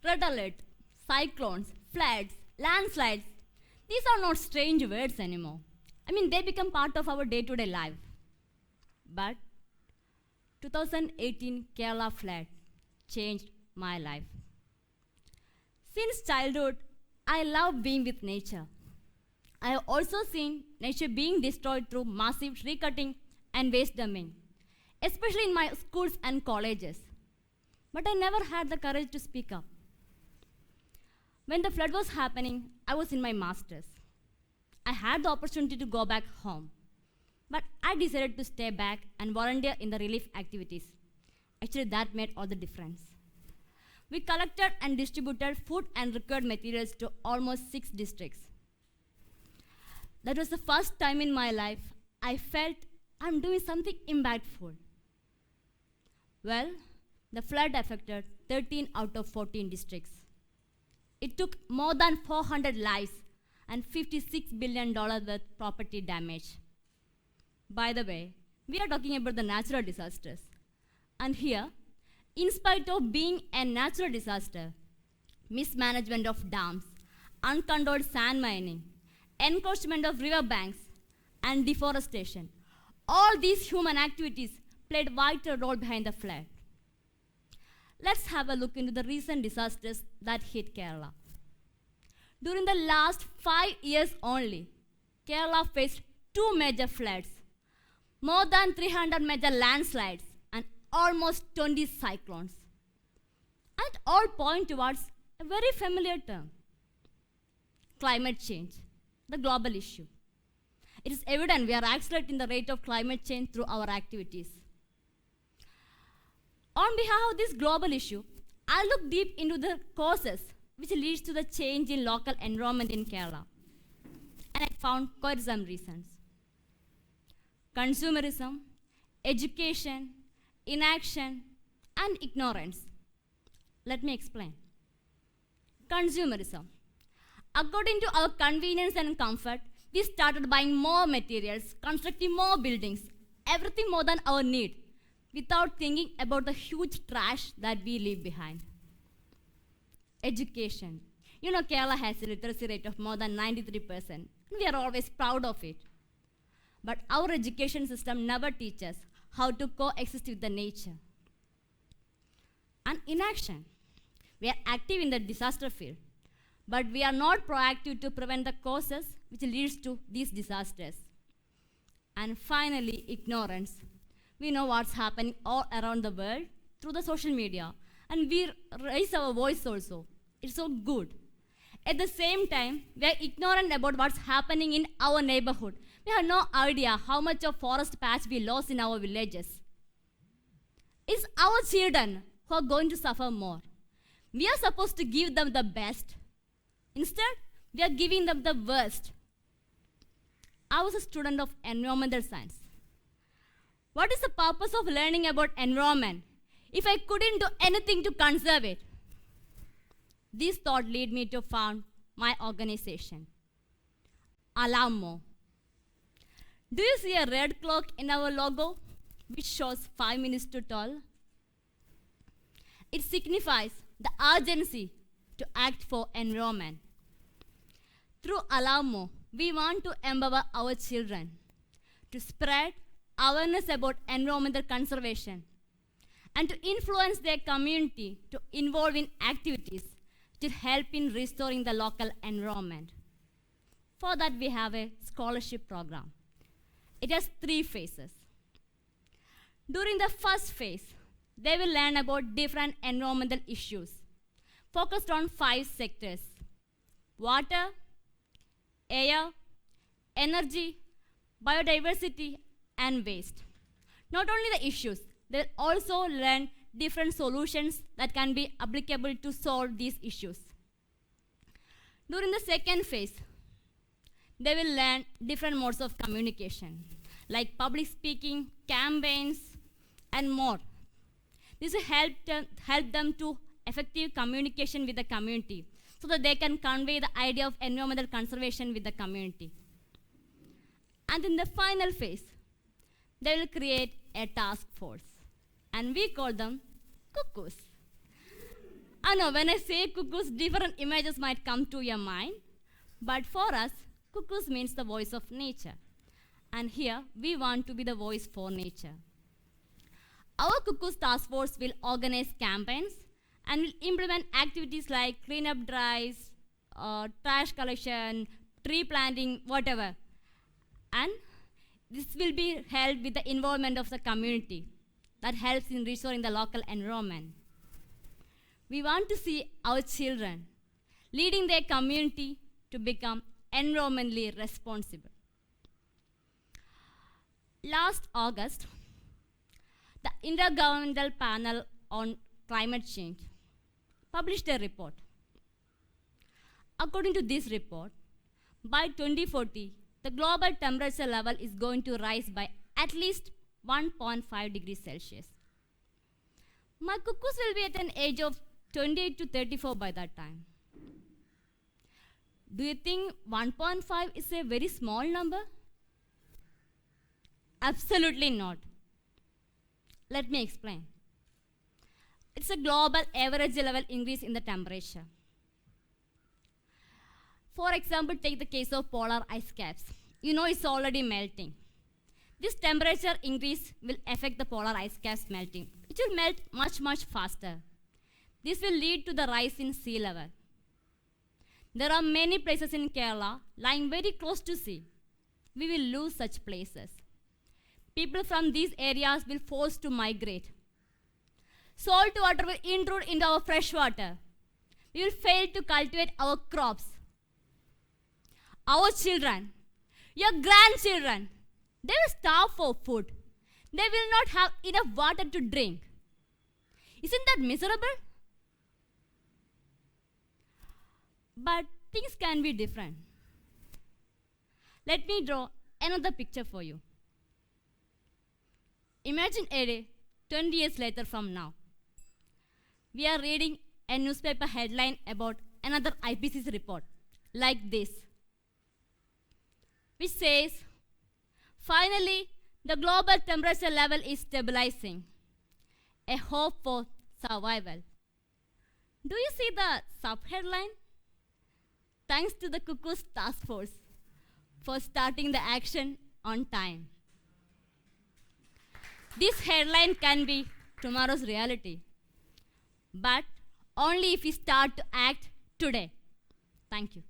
red alert, cyclones, floods, landslides, these are not strange words anymore. I mean, they become part of our day-to-day life. But 2018 Kerala flood changed my life. Since childhood, I love being with nature. I have also seen nature being destroyed through massive tree cutting and waste dumping, especially in my schools and colleges. But I never had the courage to speak up. When the flood was happening, I was in my master's. I had the opportunity to go back home, but I decided to stay back and volunteer in the relief activities. Actually, that made all the difference. We collected and distributed food and required materials to almost 6 districts. That was the first time in my life I felt I'm doing something impactful. Well, the flood affected 13 out of 14 districts. It took more than 400 lives and $56 billion worth property damage. By the way, we are talking about the natural disasters. And here, in spite of being a natural disaster, mismanagement of dams, uncontrolled sand mining, encroachment of river banks, and deforestation, all these human activities played a vital role behind the flood. Let's have a look into the recent disasters that hit Kerala. During the last 5 years only, Kerala faced 2 major floods, more than 300 major landslides, and almost 20 cyclones. And all point towards a very familiar term: climate change, the global issue. It is evident we are accelerating the rate of climate change through our activities. On behalf of this global issue, I look deep into the causes which leads to the change in local environment in Kerala. And I found quite some reasons. Consumerism, education, inaction, and ignorance. Let me explain. Consumerism. According to our convenience and comfort, we started buying more materials, constructing more buildings, everything more than our need, without thinking about the huge trash that we leave behind. Education. You know, Kerala has a literacy rate of more than 93%, and we are always proud of it. But our education system never teaches how to coexist with the nature. And inaction. We are active in the disaster field, but we are not proactive to prevent the causes which leads to these disasters. And finally, ignorance. We know what's happening all around the world through the social media, and we raise our voice also. It's so good. At the same time, we are ignorant about what's happening in our neighborhood. We have no idea how much of forest patch we lost in our villages. It's our children who are going to suffer more. We are supposed to give them the best. Instead, we are giving them the worst. I was a student of environmental science. What is the purpose of learning about environment if I couldn't do anything to conserve it? This thought led me to found my organization, Alarmo. Do you see a red clock in our logo, which shows 5 minutes to 12? It signifies the urgency to act for environment. Through Alarmo, we want to empower our children to spread awareness about environmental conservation and to influence their community to involve in activities to help in restoring the local environment. For that, we have a scholarship program. It has 3 phases. During the first phase, they will learn about different environmental issues focused on 5 sectors: water, air, energy, biodiversity, and waste. Not only the issues, they will also learn different solutions that can be applicable to solve these issues. During the second phase, they will learn different modes of communication, like public speaking, campaigns, and more. This will help them to effective communication with the community so that they can convey the idea of environmental conservation with the community. And in the final phase, they will create a task force, and we call them cuckoos. I know when I say cuckoos, different images might come to your mind. But for us, cuckoos means the voice of nature. And here, we want to be the voice for nature. Our Cuckoos Task Force will organize campaigns and will implement activities like cleanup drives, trash collection, tree planting, whatever. And this will be held with the involvement of the community that helps in restoring the local environment. We want to see our children leading their community to become environmentally responsible. Last August, the Intergovernmental Panel on Climate Change published a report. According to this report, by 2040, the global temperature level is going to rise by at least 1.5 degrees Celsius. My cuckoos will be at an age of 28 to 34 by that time. Do you think 1.5 is a very small number? Absolutely not. Let me explain. It's a global average level increase in the temperature. For example, take the case of polar ice caps. You know it's already melting. This temperature increase will affect the polar ice caps melting. It will melt much, much faster. This will lead to the rise in sea level. There are many places in Kerala lying very close to sea. We will lose such places. People from these areas will be forced to migrate. Salt water will intrude into our fresh water. We will fail to cultivate our crops. Our children, your grandchildren, they will starve for food. They will not have enough water to drink. Isn't that miserable? But things can be different. Let me draw another picture for you. Imagine a day 20 years later from now. We are reading a newspaper headline about another IPCC report, like this, which says, finally, the global temperature level is stabilizing. A hope for survival. Do you see the sub-headline? Thanks to the Cuckoos Task Force for starting the action on time. This headline can be tomorrow's reality, but only if we start to act today. Thank you.